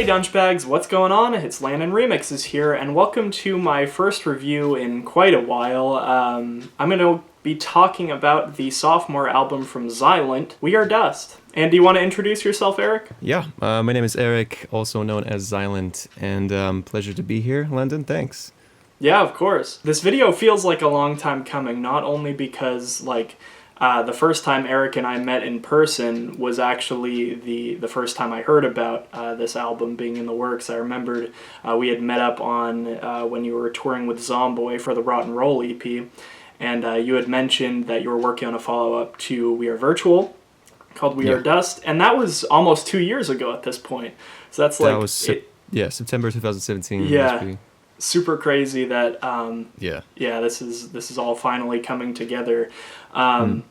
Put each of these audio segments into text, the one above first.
Dunchbags, what's going on? It's Landon Remixes here, and welcome to my first review in quite a while. I'm going to be talking about the sophomore album from Xilent, We Are Dust. And do you want to introduce yourself, Eric? Yeah, my name is Eric, also known as Xilent, and pleasure to be here, Landon, thanks. Yeah, of course. This video feels like a long time coming, not only because, the first time Eric and I met in person was actually the first time I heard about this album being in the works. I remembered we had met up on when you were touring with Zomboy for the Rotten Roll EP, and you had mentioned that you were working on a follow-up to We Are Virtual called We Are Dust, and that was almost 2 years ago at this point. So that's like... September 2017. Yeah. Super crazy that this is all finally coming together, and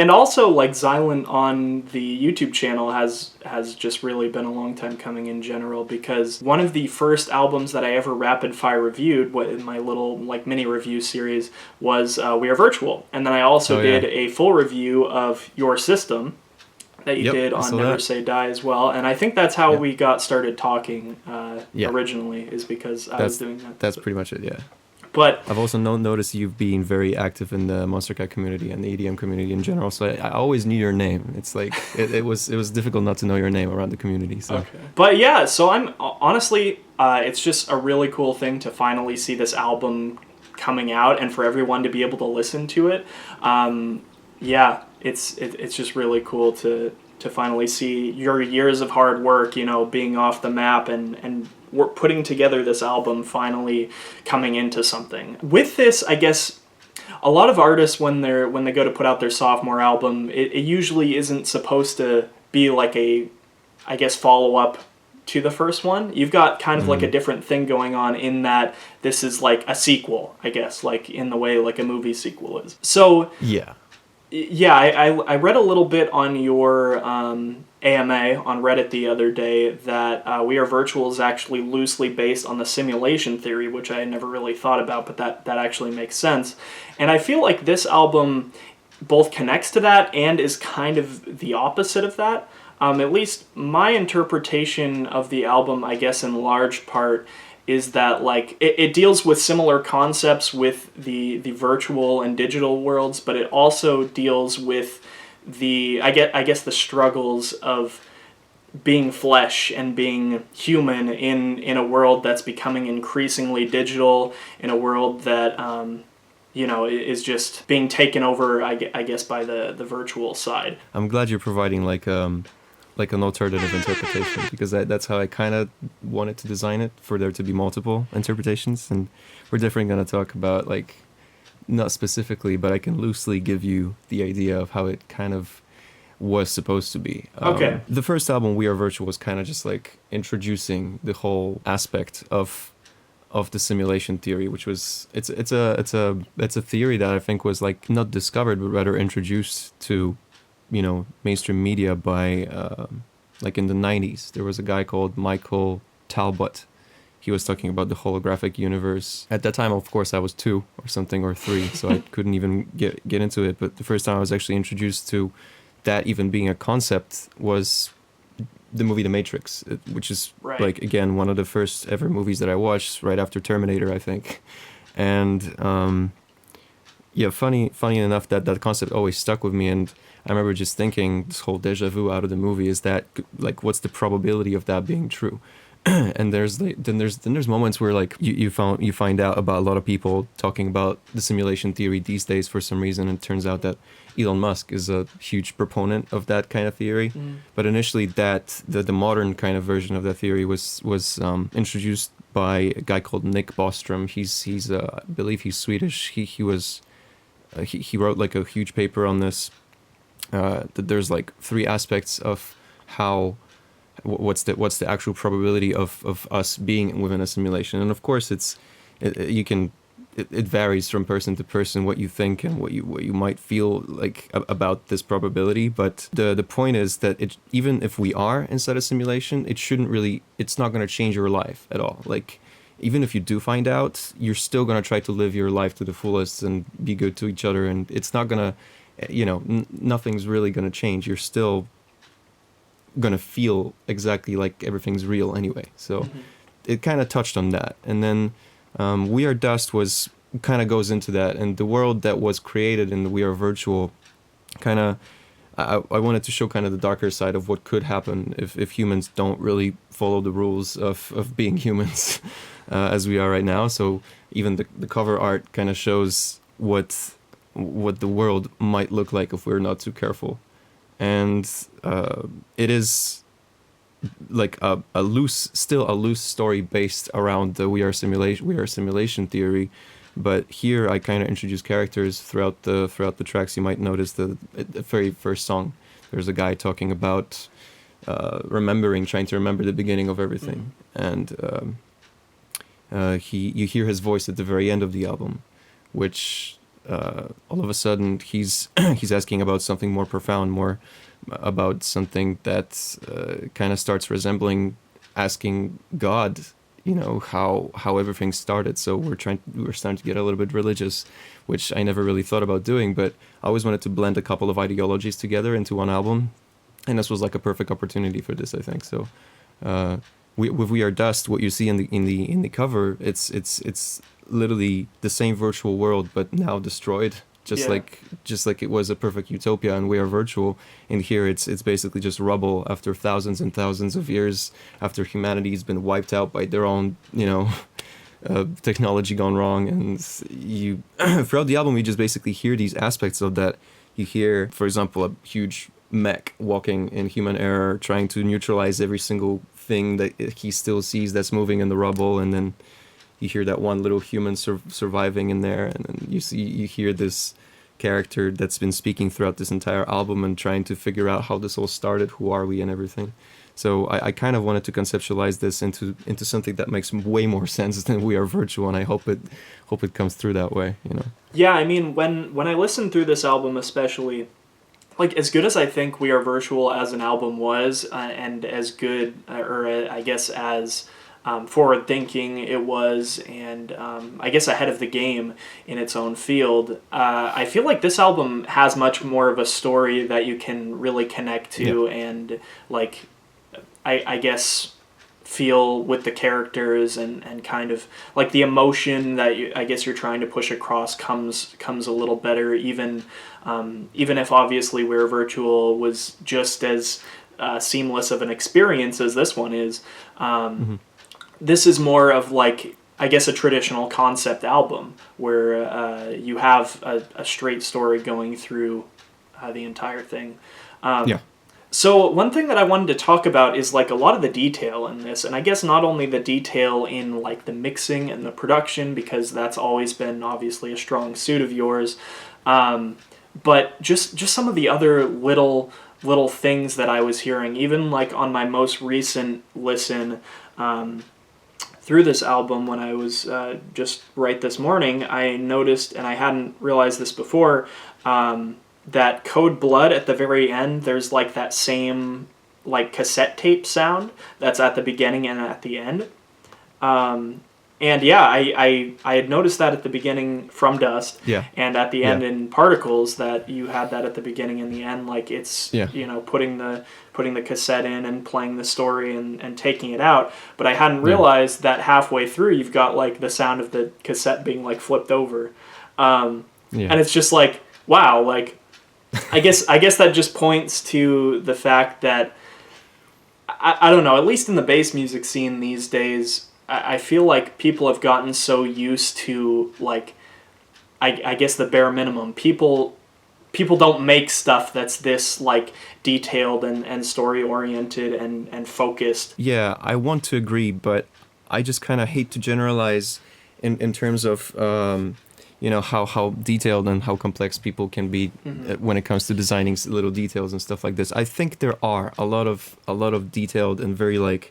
also like Xilent on the YouTube channel has just really been a long time coming in general, because one of the first albums that I ever rapid fire reviewed in my little like mini review series was We Are Virtual, and then I also did a full review of Your System that you did on Never Say Die as well, and I think that's how we got started talking originally, is because I was doing that. That's pretty much it, yeah. But I've also noticed you've been very active in the Monstercat community and the EDM community in general, so I always knew your name. It's like, it was difficult not to know your name around the community. So. Okay. But yeah, so I'm honestly, it's just a really cool thing to finally see this album coming out and for everyone to be able to listen to it. It's just really cool to finally see your years of hard work, being off the map and we're putting together this album finally coming into something. With this, I guess a lot of artists when they go to put out their sophomore album, it usually isn't supposed to be like a, I guess, follow-up to the first one. You've got kind of like a different thing going on in that this is like a sequel, I guess, like in the way like a movie sequel is. So I read a little bit on your AMA on Reddit the other day that We Are Virtual is actually loosely based on the simulation theory, which I had never really thought about, but that actually makes sense. And I feel like this album both connects to that and is kind of the opposite of that. At least my interpretation of the album, I guess in large part, is that like it deals with similar concepts with the virtual and digital worlds, but it also deals with I guess the struggles of being flesh and being human in a world that's becoming increasingly digital, in a world that is just being taken over, I guess, by the virtual side. I'm glad you're providing like an alternative interpretation, because that's how I kind of wanted to design it, for there to be multiple interpretations. And we're definitely going to talk about, like, not specifically, but I can loosely give you the idea of how it kind of was supposed to be. Okay. The first album, We Are Virtual, was kind of just like introducing the whole aspect of the simulation theory, which was it's a theory that I think was like not discovered, but rather introduced to mainstream media by like in the 90s. There was a guy called Michael Talbot. He was talking about the holographic universe. At that time, of course, I was 2 or something, or 3, so I couldn't even get into it. But the first time I was actually introduced to that even being a concept was the movie The Matrix, which is like, again, one of the first ever movies that I watched right after Terminator, I think. And funny enough that concept always stuck with me. And I remember just thinking, this whole deja vu out of the movie, is that like, what's the probability of that being true? And there's moments where like you find out about a lot of people talking about the simulation theory these days for some reason, and it turns out that Elon Musk is a huge proponent of that kind of theory. But initially, the modern kind of version of that theory was introduced by a guy called Nick Bostrom. He's I believe he's Swedish. He wrote like a huge paper on this. That there's like 3 aspects of how. What's the actual probability of us being within a simulation? And of course, it varies from person to person what you think and what you might feel like about this probability. But the point is that even if we are inside a simulation, it's not going to change your life at all. Like, even if you do find out, you're still going to try to live your life to the fullest and be good to each other, and it's not going to, nothing's really going to change. You're still gonna feel exactly like everything's real anyway. So it kind of touched on that. And then We Are Dust was kind of goes into that, and the world that was created in the We Are Virtual kind of, I wanted to show kind of the darker side of what could happen if humans don't really follow the rules of being humans as we are right now. So even the cover art kind of shows what the world might look like if we're not too careful. And it is like a loose story based around the We Are simulation theory. But here I kind of introduce characters throughout the tracks. You might notice the very first song. There's a guy talking about trying to remember the beginning of everything, and you hear his voice at the very end of the album, which all of a sudden he's asking about something more profound, more about something that kind of starts resembling asking God, how everything started. So we're starting to get a little bit religious, which I never really thought about doing, but I always wanted to blend a couple of ideologies together into one album, and this was like a perfect opportunity for this, I think. So with We Are Dust, what you see in the cover, it's literally the same virtual world but now destroyed, just like it was a perfect utopia and We Are Virtual. And here it's basically just rubble after thousands and thousands of years, after humanity's been wiped out by their own technology gone wrong. And you throughout the album you just basically hear these aspects of that. You hear, for example, a huge mech walking in human error, trying to neutralize every single thing that he still sees that's moving in the rubble, and then you hear that one little human surviving in there, and then you hear this character that's been speaking throughout this entire album and trying to figure out how this all started, who are we, and everything. So I kind of wanted to conceptualize this into something that makes way more sense than We Are Virtual, and I hope it comes through that way. Yeah, I mean, when I listened through this album, especially, like, as good as I think We Are Virtual as an album was, and as good, I guess as forward-thinking it was, and I guess ahead of the game in its own field, I feel like this album has much more of a story that you can really connect to, and, like, I guess feel with the characters, and kind of, like, the emotion that I guess you're trying to push across comes a little better, even if obviously We're Virtual was just as seamless of an experience as this one is. This is more of, like, I guess a traditional concept album where you have a straight story going through the entire thing. So one thing that I wanted to talk about is, like, a lot of the detail in this, and I guess not only the detail in, like, the mixing and the production, because that's always been obviously a strong suit of yours, but just some of the other little things that I was hearing, even, like, on my most recent listen through this album when I was just right this morning, I noticed, and I hadn't realized this before, that Code Blood at the very end, there's, like, that same, like, cassette tape sound that's at the beginning and at the end. And yeah, I had noticed that at the beginning from Dust, and at the end in Particles, that you had that at the beginning and the end, like, it's putting the cassette in and playing the story and taking it out. But I hadn't realized that halfway through you've got, like, the sound of the cassette being, like, flipped over, and it's just like, wow, like, I guess that just points to the fact that I don't know, at least in the bass music scene these days, I feel like people have gotten so used to, like, I guess the bare minimum. People don't make stuff that's this, like, detailed and story oriented and focused. Yeah, I want to agree, but I just kind of hate to generalize in terms of how detailed and how complex people can be when it comes to designing little details and stuff like this. I think there are a lot of detailed and very, like,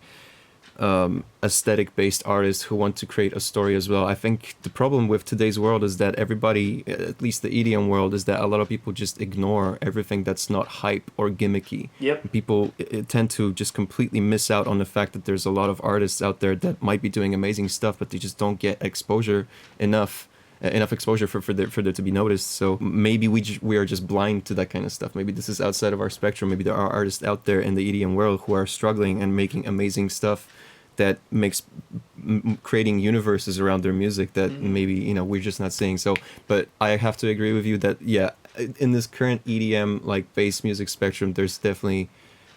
aesthetic based artists who want to create a story as well. I think the problem with today's world is that everybody, at least the EDM world, is that a lot of people just ignore everything that's not hype or gimmicky. People tend to just completely miss out on the fact that there's a lot of artists out there that might be doing amazing stuff, but they just don't get exposure enough. enough exposure for there to be noticed. So maybe we are just blind to that kind of stuff. Maybe this is outside of our spectrum. Maybe there are artists out there in the EDM world who are struggling and making amazing stuff that makes creating universes around their music that maybe, you know, we're just not seeing. So, but I have to agree with you that, yeah, in this current EDM like bass music spectrum, there's definitely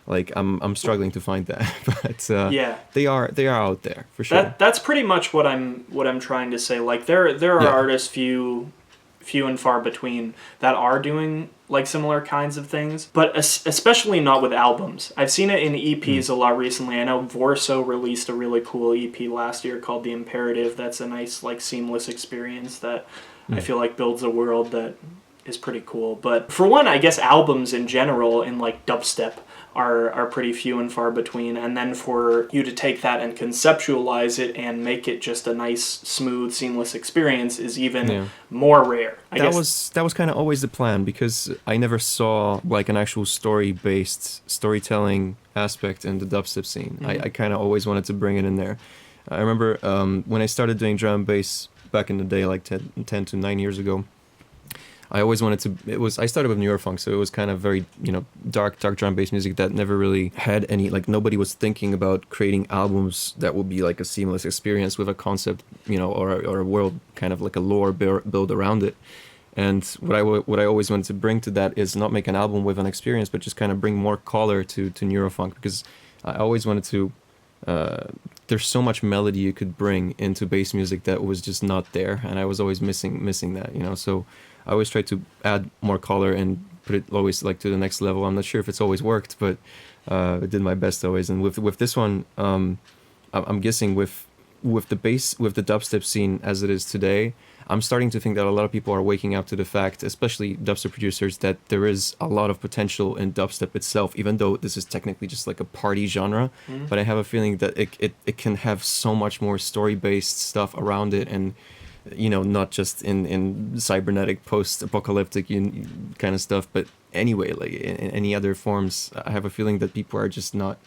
like I'm struggling to find that, but yeah, they are out there for sure. That's pretty much what I'm trying to say. Like there are artists few and far between that are doing like similar kinds of things, but especially not with albums. I've seen it in EPs a lot recently. I know Vorso released a really cool EP last year called The Imperative. That's a nice like seamless experience that I feel like builds a world that is pretty cool. But for one, I guess albums in general in like dubstep are pretty few and far between, and then for you to take that and conceptualize it and make it just a nice, smooth, seamless experience is even more rare. That was kind of always the plan, because I never saw like an actual story-based storytelling aspect in the dubstep scene. I kind of always wanted to bring it in there. I remember when I started doing drum and bass back in the day, like 10 to 9 years ago, I always wanted to, I started with Neurofunk, so it was kind of very, you know, dark drum bass music that never really had any, like nobody was thinking about creating albums that would be like a seamless experience with a concept, you know, or a world, kind of like a lore build around it. And what I always wanted to bring to that is not make an album with an experience, but just kind of bring more color to Neurofunk, because I always wanted to, there's so much melody you could bring into bass music that was just not there, and I was always missing that, you know, so I always try to add more color and put it always like to the next level. I'm not sure if it's always worked, but I did my best always. And with this one, I'm guessing with the bass, with the dubstep scene as it is today, I'm starting to think that a lot of people are waking up to the fact, especially dubstep producers, that there is a lot of potential in dubstep itself, even though this is technically just like a party genre. But I have a feeling that it can have so much more story-based stuff around it, and you know, not just in cybernetic post-apocalyptic kind of stuff, but anyway, like in any other forms. I have a feeling that people are just not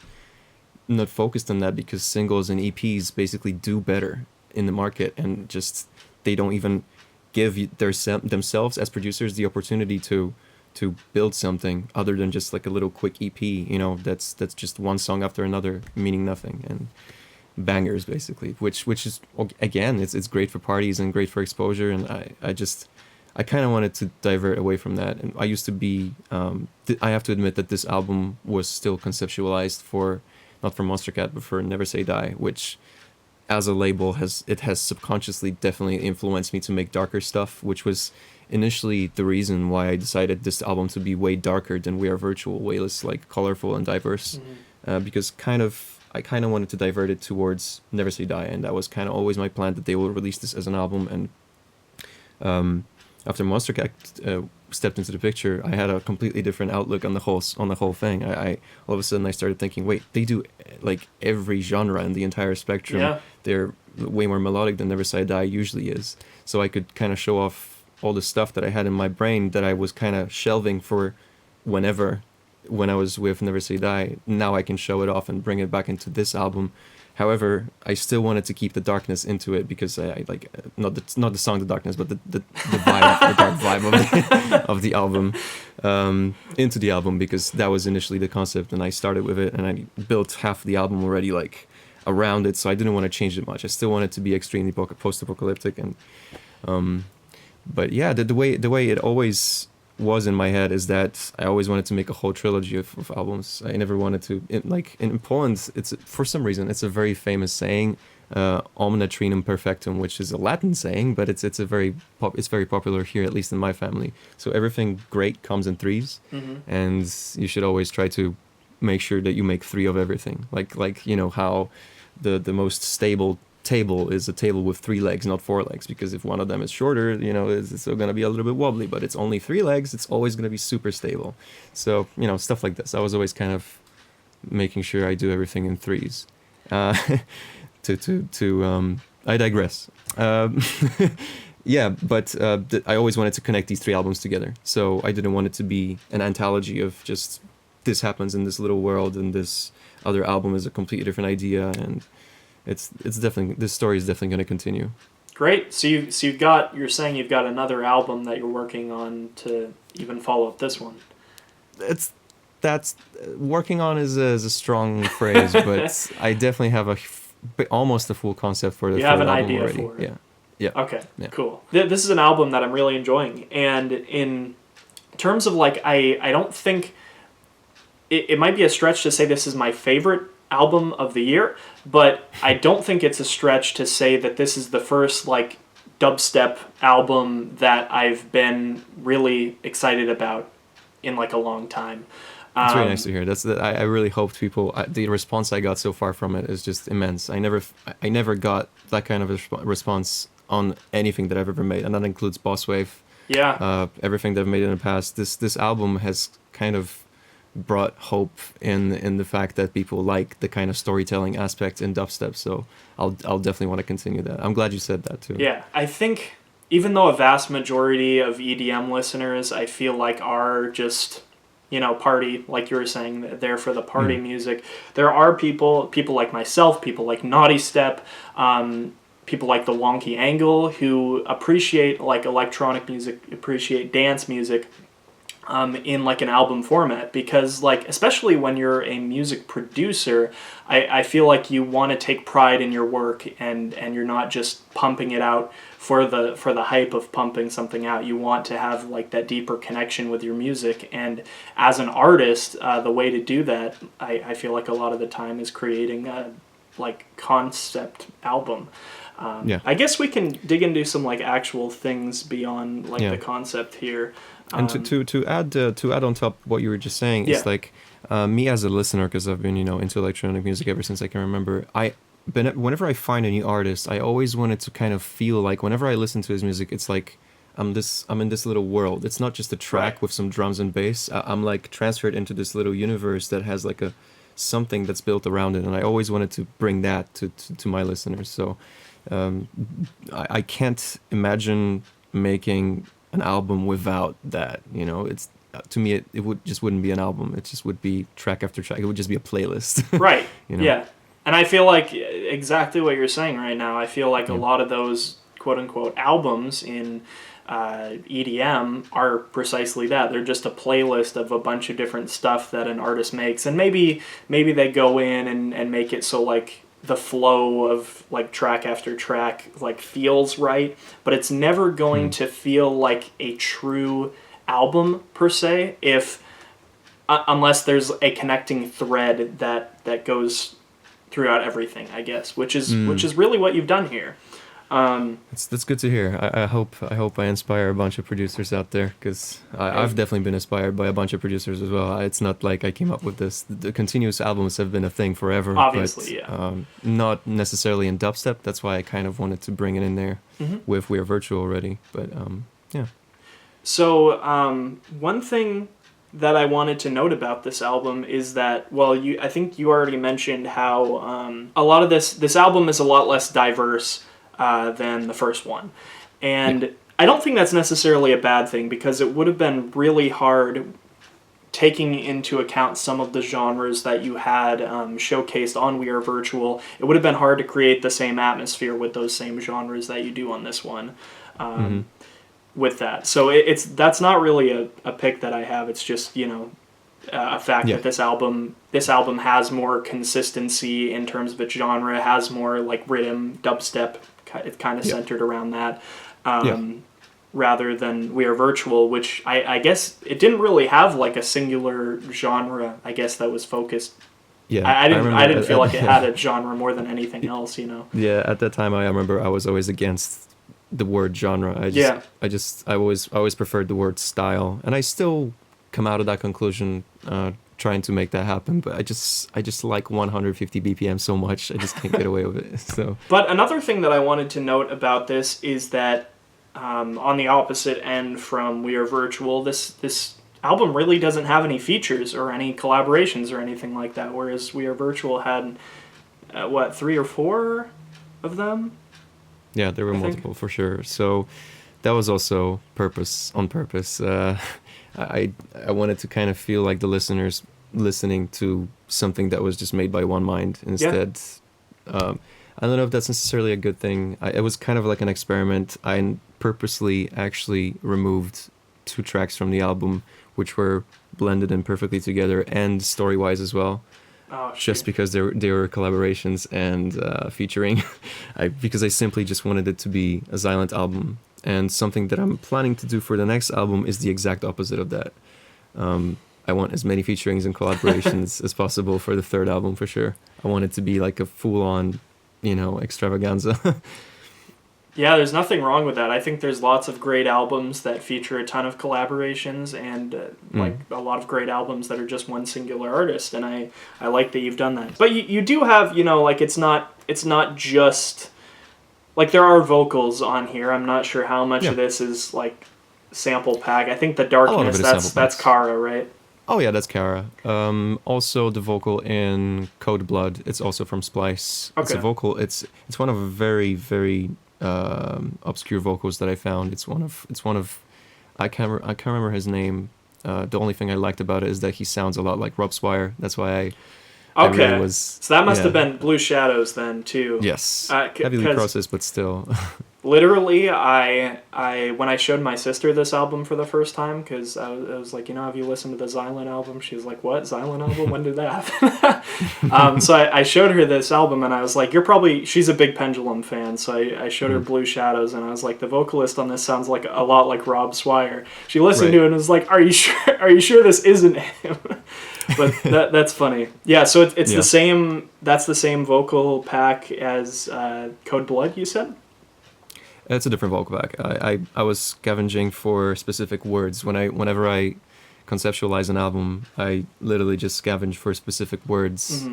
focused on that, because singles and EPs basically do better in the market, and just they don't even give themselves as producers the opportunity to build something other than just like a little quick EP, you know, that's just one song after another, meaning nothing, and bangers basically, which is, again, it's great for parties and great for exposure. And I kind of wanted to divert away from that. And I used to be I have to admit that this album was still conceptualized for, not for Monstercat, but for Never Say Die, which as a label has subconsciously definitely influenced me to make darker stuff, which was initially the reason why I decided this album to be way darker than We Are Virtual, way less like colorful and diverse, because I kind of wanted to divert it towards Never Say Die, and that was kind of always my plan, that they will release this as an album. And after Monstercat stepped into the picture, I had a completely different outlook on the whole thing. I all of a sudden I started thinking, wait, they do like every genre in the entire spectrum. Yeah. They're way more melodic than Never Say Die usually is. So I could kind of show off all the stuff that I had in my brain that I was kind of shelving for when I was with Never Say Die. Now I can show it off and bring it back into this album. However, I still wanted to keep the darkness into it, because I like not the song The Darkness, but the vibe, the dark vibe of the album into the album, because that was initially the concept, and I started with it, and I built half the album already like around it, so I didn't want to change it much. I still wanted to be extremely post-apocalyptic, and but yeah, the way it always was in my head is that I always wanted to make a whole trilogy of albums. I never wanted to, in Poland, it's for some reason it's a very famous saying, omne trinum perfectum, which is a Latin saying, but it's very popular here, at least in my family. So everything great comes in threes, and you should always try to make sure that you make three of everything. Like you know how the most stable table is a table with 3 legs, not 4 legs, because if one of them is shorter, you know, it's still going to be a little bit wobbly, but it's only 3 legs, it's always going to be super stable. So, you know, stuff like this. I was always kind of making sure I do everything in threes. I digress. Yeah, but I always wanted to connect these 3 albums together. So I didn't want it to be an anthology of just this happens in this little world, and this other album is a completely different idea, and it's definitely, this story is definitely going to continue. Great. You're saying you've got another album that you're working on to even follow up this one. That's working on is a strong phrase, but I definitely have almost a full concept for the you third have an album idea already. for it. Yeah. Okay. Yeah. Cool. This is an album that I'm really enjoying, and in terms of like, I don't think it might be a stretch to say this is my favorite album of the year, but I don't think it's a stretch to say that this is the first like dubstep album that I've been really excited about in like a long time. It's really nice to hear. I really hoped the response I got so far from it is just immense. I never got that kind of a response on anything that I've ever made, and that includes Boss Wave. Yeah. Everything that I've made in the past. This album has kind of brought hope in the fact that people like the kind of storytelling aspect in dubstep. So I'll definitely want to continue that. I'm glad you said that too. Yeah, I think even though a vast majority of EDM listeners, I feel like are just, party, like you were saying, there for the party music. There are people like myself, people like Naughty Step, people like the Wonky Angle who appreciate like electronic music, appreciate dance music, in like an album format, because like especially when you're a music producer, I feel like you want to take pride in your work, and you're not just pumping it out for the hype of pumping something out. You want to have like that deeper connection with your music, and as an artist, the way to do that, I feel like a lot of the time is creating a like concept album. I guess we can dig into some like actual things beyond like the concept here. And to add on top what you were just saying, it's like me as a listener, because I've been into electronic music ever since I can remember. Whenever I find a new artist, I always wanted to kind of feel like whenever I listen to his music, it's like I'm in this little world. It's not just a track with some drums and bass. I'm like transferred into this little universe that has like something that's built around it, and I always wanted to bring that to my listeners. So I can't imagine making an album without that. It's to me it wouldn't be an album. It just would be track after track. It would just be a playlist. Right. Yeah. And I feel like exactly what you're saying right now. I feel like a lot of those quote unquote albums in EDM are precisely that. They're just a playlist of a bunch of different stuff that an artist makes, and maybe they go in and make it so like the flow of like track after track like feels right, but it's never going to feel like a true album per se unless there's a connecting thread that goes throughout everything, I guess, which is really what you've done here. That's good to hear. I hope I inspire a bunch of producers out there, because I've definitely been inspired by a bunch of producers as well. It's not like I came up with this. The continuous albums have been a thing forever. Obviously, but, not necessarily in dubstep. That's why I kind of wanted to bring it in there with We Are Virtual already. But yeah. So one thing that I wanted to note about this album is that, I think you already mentioned how a lot of this album is a lot less diverse than the first one. And I don't think that's necessarily a bad thing, because it would have been really hard taking into account some of the genres that you had showcased on We Are Virtual. It would have been hard to create the same atmosphere with those same genres that you do on this one. With that. So that's not really a pick that I have. It's just, a fact that this album has more consistency in terms of its genre, has more like RIDDIM, dubstep, it's kind of centered around that, rather than We Are Virtual, which I guess it didn't really have like a singular genre, I guess, that was focused. Yeah, I didn't feel like it had a genre more than anything else, Yeah, at that time I remember I was always against the word genre. I always preferred the word style, and I still come out of that conclusion trying to make that happen, but I just like 150 BPM so much, I just can't get away with it. So but another thing that I wanted to note about this is that on the opposite end from We Are Virtual, this album really doesn't have any features or any collaborations or anything like that, whereas We Are Virtual had 3 or 4 of them. Yeah, there were multiple for sure. So that was also on purpose. I wanted to kind of feel like the listeners listening to something that was just made by one mind instead. I don't know if that's necessarily a good thing. It was kind of like an experiment. I purposely actually removed 2 tracks from the album, which were blended in perfectly together and story-wise as well. Oh, Just because they were collaborations and featuring, because I simply just wanted it to be a Xilent album. And something that I'm planning to do for the next album is the exact opposite of that. I want as many featurings and collaborations as possible for the third album for sure. I want it to be like a full-on, extravaganza. Yeah, there's nothing wrong with that. I think there's lots of great albums that feature a ton of collaborations and like a lot of great albums that are just one singular artist, and I like that you've done that. But you do have, like it's not just like there are vocals on here. I'm not sure how much of this is like sample pack. I think the darkness that's Kara, right? Oh yeah, that's Kara. Also the vocal in Code Blood, it's also from Splice. Okay. It's a vocal. It's one of a very, very obscure vocals that I found. It's one of I can't remember his name. The only thing I liked about it is that he sounds a lot like Rob Swire. That's why I really so that must have been Blue Shadows then too. Yes, heavily processed, but still. Literally, I when I showed my sister this album for the first time, because I was like, have you listened to the Xilent album? She was like, what, Xilent album? When did that happen? So I showed her this album, and I was like, she's a big Pendulum fan, so I showed her Blue Shadows, and I was like, the vocalist on this sounds like a lot like Rob Swire. She listened to it and was like, are you sure this isn't him? But that's funny. Yeah, so it's the same, that's the same vocal pack as Code Blood, you said? It's a different vocal pack. I was scavenging for specific words. Whenever I conceptualize an album, I literally just scavenge for specific words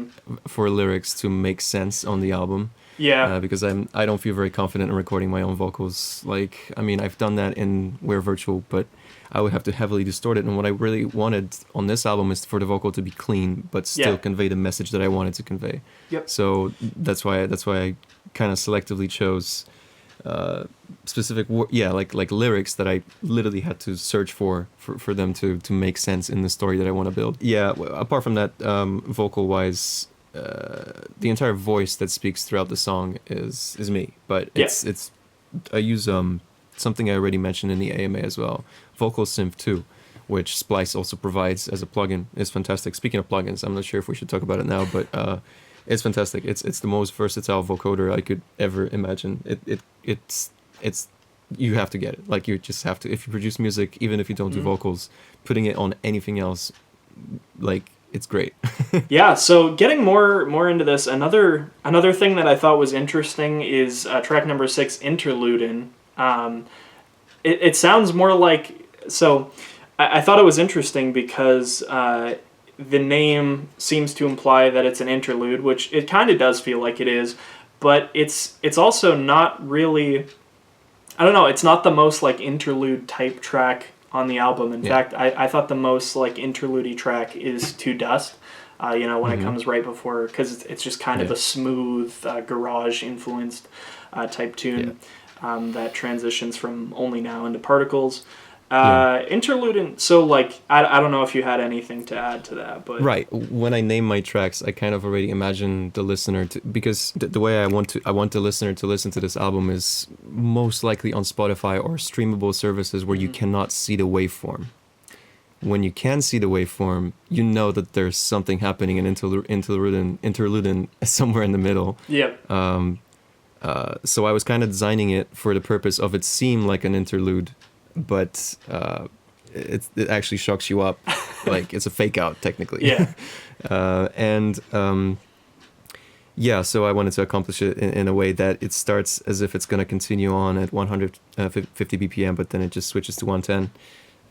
for lyrics to make sense on the album. Yeah. Because I don't feel very confident in recording my own vocals. I've done that in We're Virtual, but I would have to heavily distort it. And what I really wanted on this album is for the vocal to be clean, but still convey the message that I wanted to convey. Yep. So that's why I kind of selectively chose specific like lyrics that I literally had to search for them to make sense in the story that I want to build. Apart from that, vocal wise, the entire voice that speaks throughout the song is me, but it's I use something I already mentioned in the AMA as well, Vocal Synth 2, which Splice also provides as a plugin. It's fantastic. Speaking of plugins, I'm not sure if we should talk about it now, but it's fantastic. It's the most versatile vocoder I could ever imagine. It's you have to get it. Like, you just have to. If you produce music, even if you don't do vocals, putting it on anything else, like, it's great. Yeah, so getting more into this, another thing that I thought was interesting is track number 6, Interludin. It sounds more like, so I thought it was interesting because the name seems to imply that it's an interlude, which it kind of does feel like it is, but it's also not really, I don't know, it's not the most like interlude type track on the album. In fact, I thought the most like interlude-y track is To Dust, when it comes right before, because it's just kind of a smooth, garage influenced type tune that transitions from Only Now into Particles. Interlude, so like I don't know if you had anything to add to that, but right, when I name my tracks, I kind of already imagine the listener to, because the way I want the listener to listen to this album is most likely on Spotify or streamable services where you cannot see the waveform. When you can see the waveform, you know that there's something happening in interlude somewhere in the middle. So I was kind of designing it for the purpose of it seem like an interlude, but it actually shocks you up, like it's a fake out technically. So I wanted to accomplish it in a way that it starts as if it's going to continue on at 150 BPM, but then it just switches to 110,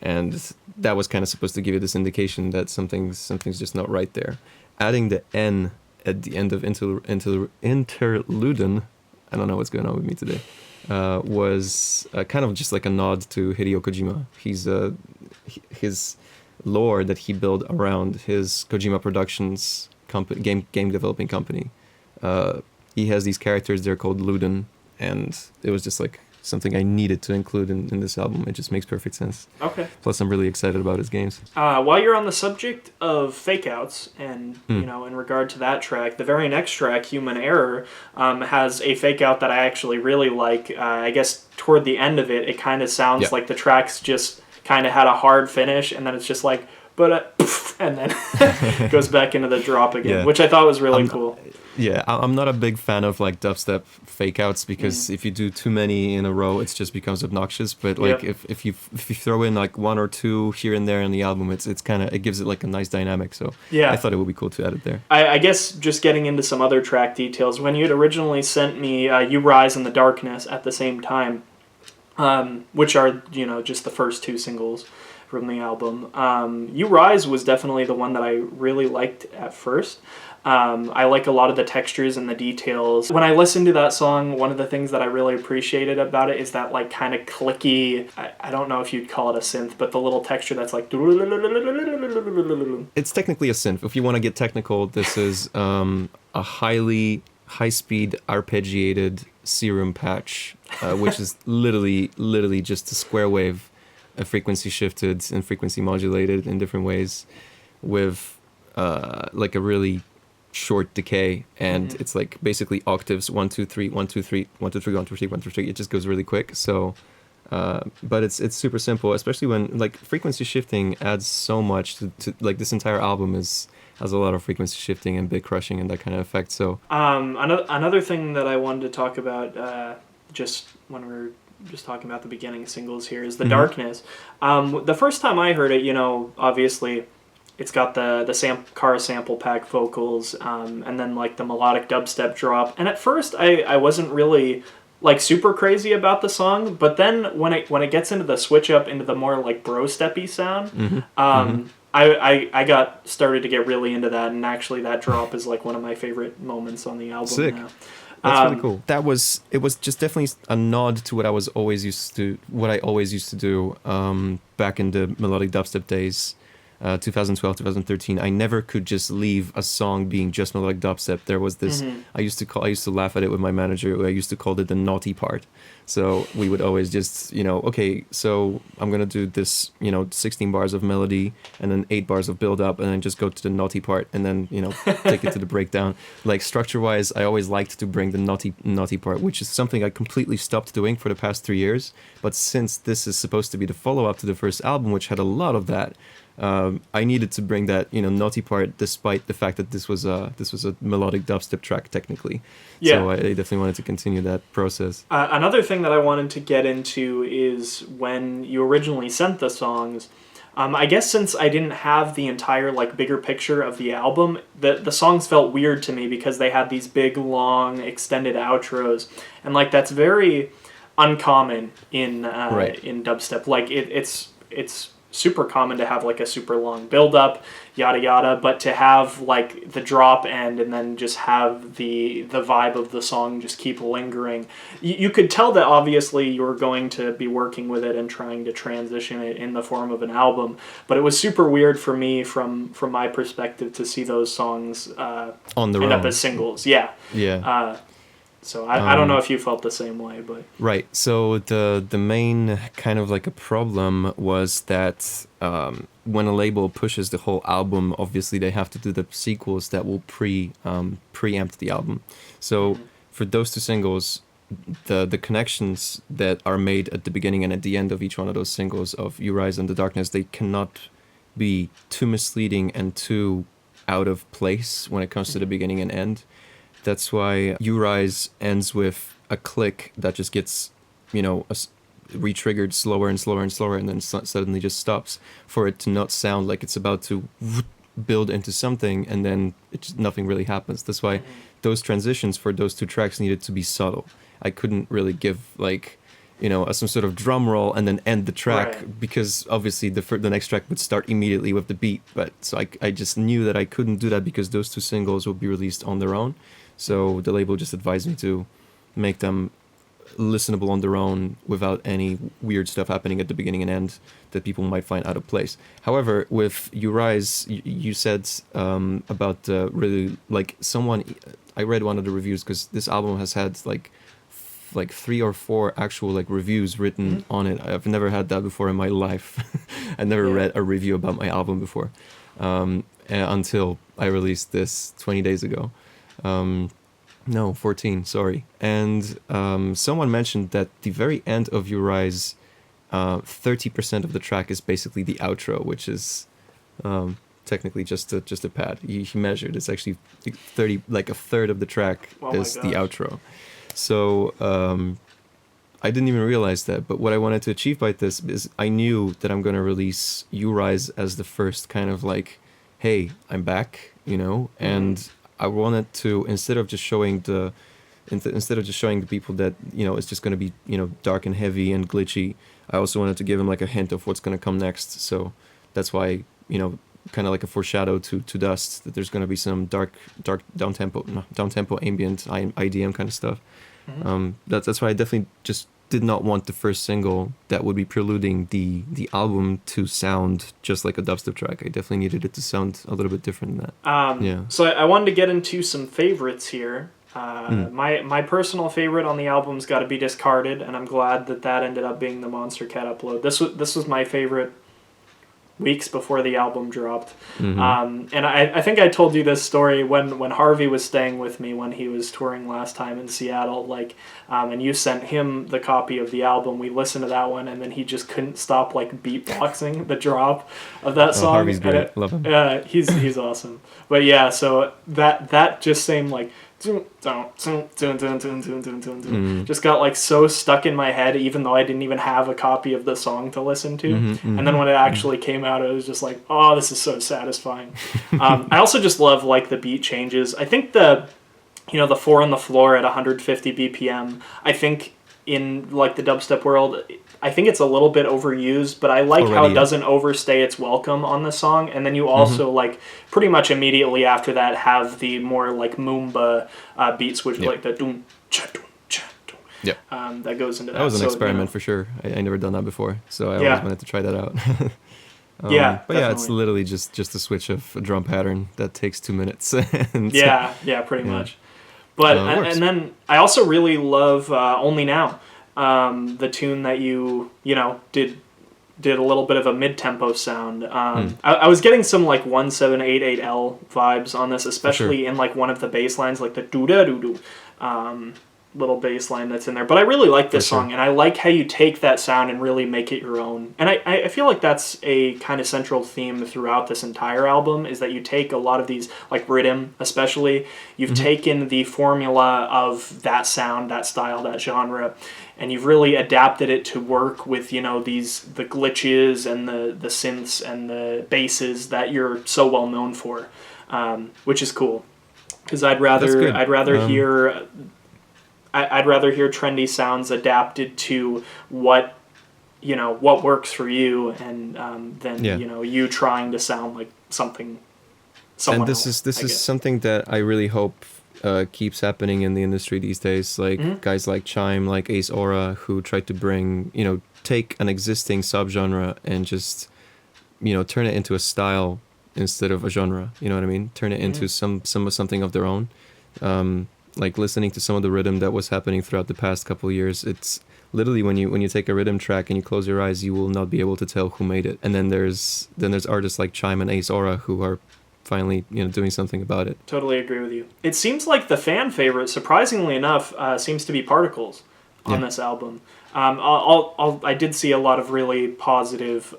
and that was kind of supposed to give you this indication that something's just not right there. Adding the N at the end of interludin, I don't know what's going on with me today, was kind of just like a nod to Hideo Kojima. His lore that he built around his Kojima Productions company, game developing company. He has these characters, they're called Luden, and it was just like something I needed to include in this album. It just makes perfect sense. Okay. Plus, I'm really excited about his games. While you're on the subject of fake outs, and you know, in regard to that track, the very next track, Human Error, has a fake out that I actually really like. I guess toward the end of it, it kind of sounds like the track's just kind of had a hard finish, and then it's just like, and then goes back into the drop again, which I thought was really cool. Yeah, I'm not a big fan of like dubstep fake outs because if you do too many in a row, it just becomes obnoxious. But like if you throw in like one or two here and there in the album, it's kind of, it gives it like a nice dynamic. So I thought it would be cool to add it there. I guess just getting into some other track details, when you had originally sent me You Rise in the Darkness at the same time, which are, you know, just the first two singles from the album. You Rise was definitely the one that I really liked at first. I like a lot of the textures and the details. When I listened to that song, one of the things that I really appreciated about it is that like kind of clicky, I don't know if you'd call it a synth, but the little texture that's like... It's technically a synth. If you want to get technical, this is a high-speed arpeggiated serum patch, which is literally just a square wave, frequency shifted and frequency modulated in different ways with like a really short decay, and it's like basically octaves 1 2 3 1 2 3 1 2 3 1 2 3 1 2 3. It just goes really quick. So but it's super simple, especially when like frequency shifting adds so much to like this entire album has a lot of frequency shifting and bit crushing and that kind of effect. So another thing that I wanted to talk about just when we're just talking about the beginning singles here is the darkness. The first time I heard it, you know, obviously it's got the car sample pack vocals, and then like the melodic dubstep drop. And at first I wasn't really like super crazy about the song, but then when it gets into the switch up into the more like bro-steppy sound, I got started to get really into that, and actually that drop is like one of my favorite moments on the album. Sick. Now. That's really cool. It was just definitely a nod to what I always used to do back in the melodic dubstep days. 2012, 2013, I never could just leave a song being just melodic dubstep. There was this, I used to laugh at it with my manager. I used to call it the naughty part. So we would always just, you know, okay, so I'm going to do this, you know, 16 bars of melody and then 8 bars of build up and then just go to the naughty part and then, you know, take it to the breakdown. Like structure wise, I always liked to bring the naughty part, which is something I completely stopped doing for the past 3 years. But since this is supposed to be the follow up to the first album, which had a lot of that, I needed to bring that, you know, naughty part, despite the fact that this was a melodic dubstep track technically. Yeah. So I definitely wanted to continue that process. Another thing that I wanted to get into is when you originally sent the songs. I guess since I didn't have the entire like bigger picture of the album, the songs felt weird to me because they had these big, long, extended outros, and like that's very uncommon in dubstep. Like it's super common to have like a super long build up, yada yada, but to have like the drop end and then just have the vibe of the song just keep lingering. You could tell that obviously you were going to be working with it and trying to transition it in the form of an album, but it was super weird for me from my perspective to see those songs on the end up as singles. Yeah. So I don't know if you felt the same way, but... Right. So the main kind of like a problem was that when a label pushes the whole album, obviously they have to do the sequels that will preempt the album. So for those two singles, the connections that are made at the beginning and at the end of each one of those singles of You Rise in the Darkness, they cannot be too misleading and too out of place when it comes to the beginning and end. That's why You Rise ends with a click that just gets, you know, re-triggered slower and slower and slower, and then suddenly just stops, for it to not sound like it's about to build into something and then nothing really happens. That's why those transitions for those two tracks needed to be subtle. I couldn't really give like, you know, some sort of drum roll and then end the track, because obviously the next track would start immediately with the beat. But so I just knew that I couldn't do that because those two singles would be released on their own. So the label just advised me to make them listenable on their own without any weird stuff happening at the beginning and end that people might find out of place. However, with You Rise, you said about really like someone, I read one of the reviews because this album has had like like 3 or 4 actual like reviews written on it. I've never had that before in my life. I never read a review about my album before, until I released this 20 days ago. No, 14, sorry. And someone mentioned that the very end of Uri's 30% of the track is basically the outro, which is technically just a pad. He measured. It's actually 30, like a third of the track is the outro. So I didn't even realize that. But what I wanted to achieve by this is I knew that I'm going to release Uri's as the first kind of like, hey, I'm back, you know, and I wanted to, instead of just showing the people that, you know, it's just going to be, you know, dark and heavy and glitchy, I also wanted to give them like a hint of what's going to come next. So that's why, you know, kind of like a foreshadow to Dust, that there's going to be some dark down-tempo ambient IDM kind of stuff. That's why I definitely just did not want the first single that would be preluding the album to sound just like a dubstep track. I definitely needed it to sound a little bit different than that. So I wanted to get into some favorites here. My personal favorite on the album's got to be Discarded, and I'm glad that ended up being the Monstercat upload. This was my favorite weeks before the album dropped. And I think I told you this story when Harvey was staying with me when he was touring last time in Seattle, like, and you sent him the copy of the album. We listened to that one, and then he just couldn't stop like beatboxing the drop of that song. Harvey's great. Love him. Yeah, he's awesome. But yeah, so that just same like just got like so stuck in my head, even though I didn't even have a copy of the song to listen to. And then when it actually came out, it was just like, oh, this is so satisfying. I also just love like the beat changes. I think the 4 on the floor at 150 BPM, I think in like the dubstep world, I think it's a little bit overused, but I like how it doesn't overstay its welcome on the song. And then you also like pretty much immediately after that have the more like Moomba beats, which like the doom cha doom cha doom. That goes into that. That was an experiment for sure. I never done that before, so I always wanted to try that out. But definitely. yeah, it's literally just a switch of a drum pattern that takes 2 minutes. And pretty much. But and then I also really love Only Now. The tune that you did a little bit of a mid-tempo sound. I was getting some like 1788L vibes on this, especially in like one of the bass lines, like the doo-da-doo-doo little bass line that's in there. But I really like this song, and I like how you take that sound and really make it your own. And I feel like that's a kind of central theme throughout this entire album, is that you take a lot of these, like RIDDIM especially, you've taken the formula of that sound, that style, that genre, and you've really adapted it to work with, the glitches and the synths and the basses that you're so well known for, which is cool. Because I'd rather hear trendy sounds adapted to what works for you, and than you trying to sound like something. And this is something that I really hope keeps happening in the industry these days. Like guys like Chime, like Ace Aura, who try to bring, take an existing subgenre and just, turn it into a style instead of a genre. You know what I mean? Turn it into something of their own. Like listening to some of the rhythm that was happening throughout the past couple of years, it's literally when you take a rhythm track and you close your eyes, you will not be able to tell who made it. And then there's artists like Chime and Ace Aura who are finally doing something about it. Totally agree with you. It seems like the fan favorite, surprisingly enough, seems to be Particles on this album. I did see a lot of really positive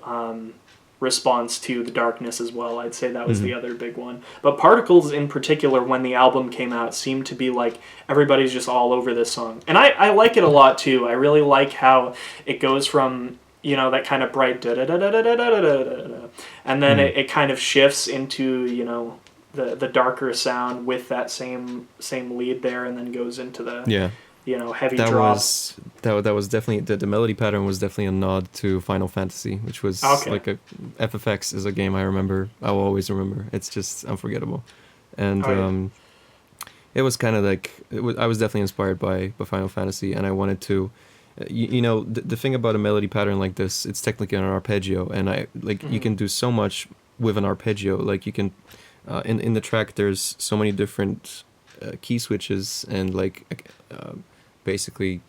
response to The Darkness as well. I'd say that was the other big one. But Particles in particular, when the album came out, seemed to be like everybody's just all over this song. And I like it a lot too. I really like how it goes from that kind of bright da-da-da-da-da-da-da-da-da, and then it kind of shifts into the darker sound with that same lead there, and then goes into the heavy drops. That was definitely the melody pattern was definitely a nod to Final Fantasy, which was like FFX is a game I remember. I will always remember. It's just unforgettable, and it was kind of like I was definitely inspired by Final Fantasy, and I wanted to. The thing about a melody pattern like this, it's technically an arpeggio, and you can do so much with an arpeggio. Like you can, in the track, there's so many different key switches, and basically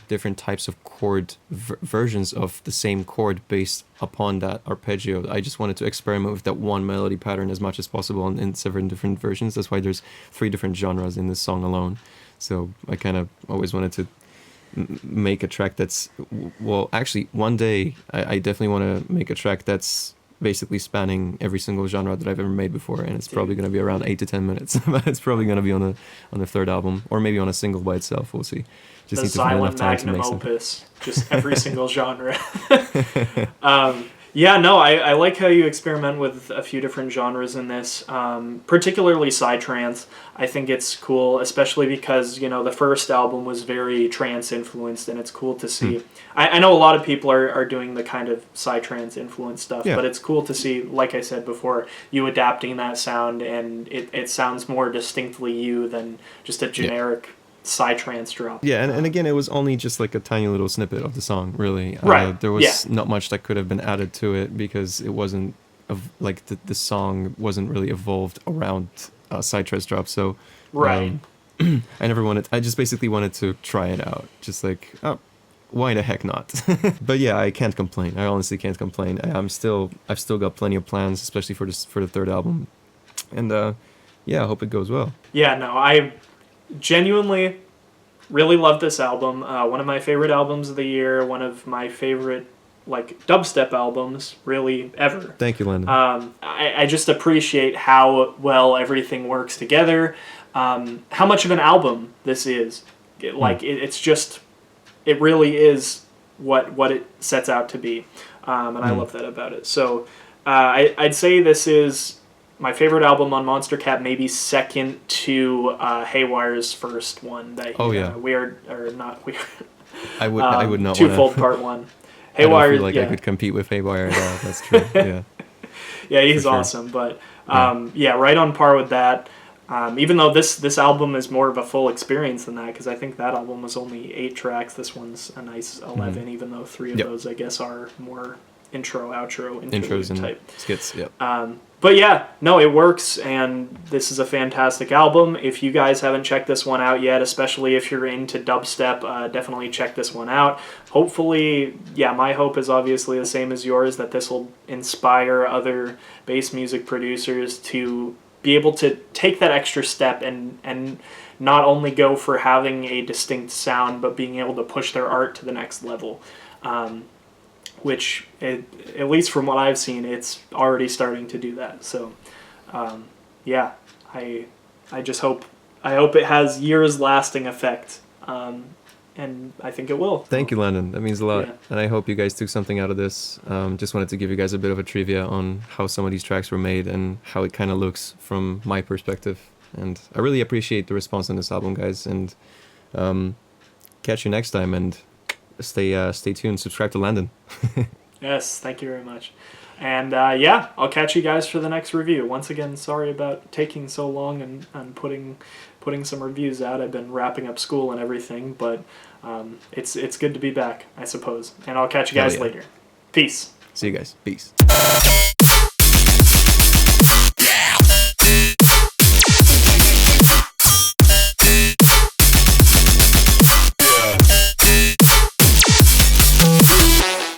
different types of chord versions of the same chord based upon that arpeggio. I just wanted to experiment with that one melody pattern as much as possible in several different versions. That's why there's 3 different genres in this song alone. So I kind of always wanted to make a track that's, well, actually one day I definitely want to make a track that's basically spanning every single genre that I've ever made before, and it's probably going to be around 8 to 10 minutes. But it's probably going to be on the third album, or maybe on a single by itself. We'll see. Just the need to find enough Xilent time to magnum make opus, just every single genre. Yeah, no, I like how you experiment with a few different genres in this, particularly psytrance. I think it's cool, especially because, you know, the first album was very trance influenced, and it's cool to see. I know a lot of people are doing the kind of psytrance influenced stuff, but it's cool to see, like I said before, you adapting that sound, and it sounds more distinctly you than just a generic psytrance drop. Yeah, and again, it was only just like a tiny little snippet of the song, really. Right. There was not much that could have been added to it because it wasn't like the song wasn't really evolved around psytrance drop. So I just basically wanted to try it out, just like, oh, why the heck not? But yeah, I can't complain. I honestly can't complain. I've still got plenty of plans, especially for the third album, and yeah, I hope it goes well. Yeah, no, I genuinely really love this album. One of my favorite albums of the year. One of my favorite like dubstep albums really ever. Thank you, Landon. I just appreciate how well everything works together. How much of an album this is. It's just, it really is what it sets out to be. And I love that about it. So I'd say this is my favorite album on Monstercat, maybe second to Haywire's first one. That I would not. Twofold Part 1. Haywire. I don't feel like I could compete with Haywire at all. That's true. Yeah. Yeah, he's awesome. But right on par with that. Even though this album is more of a full experience than that, because I think that album was only 8 tracks. This one's a nice 11, even though 3 of those, I guess, are more intro, outro, intros and type skits. Yep. But yeah, no, it works, and this is a fantastic album. If you guys haven't checked this one out yet, especially if you're into dubstep, definitely check this one out. Hopefully, my hope is obviously the same as yours, that this will inspire other bass music producers to be able to take that extra step and not only go for having a distinct sound, but being able to push their art to the next level. Which, at least from what I've seen, it's already starting to do that. So, I just hope it has years lasting effect, and I think it will. Thank you, Landon. That means a lot, Yeah. and I hope you guys took something out of this. Just wanted to give you guys a bit of a trivia on how some of these tracks were made and how it kind of looks from my perspective. And I really appreciate the response on this album, guys. And catch you next time, and stay tuned. Subscribe to Landon. Yes, thank you very much. And I'll catch you guys for the next review. Once again, sorry about taking so long and putting some reviews out. I've been wrapping up school and everything, but it's good to be back, I suppose. And I'll catch you guys later. Peace. See you guys. Peace.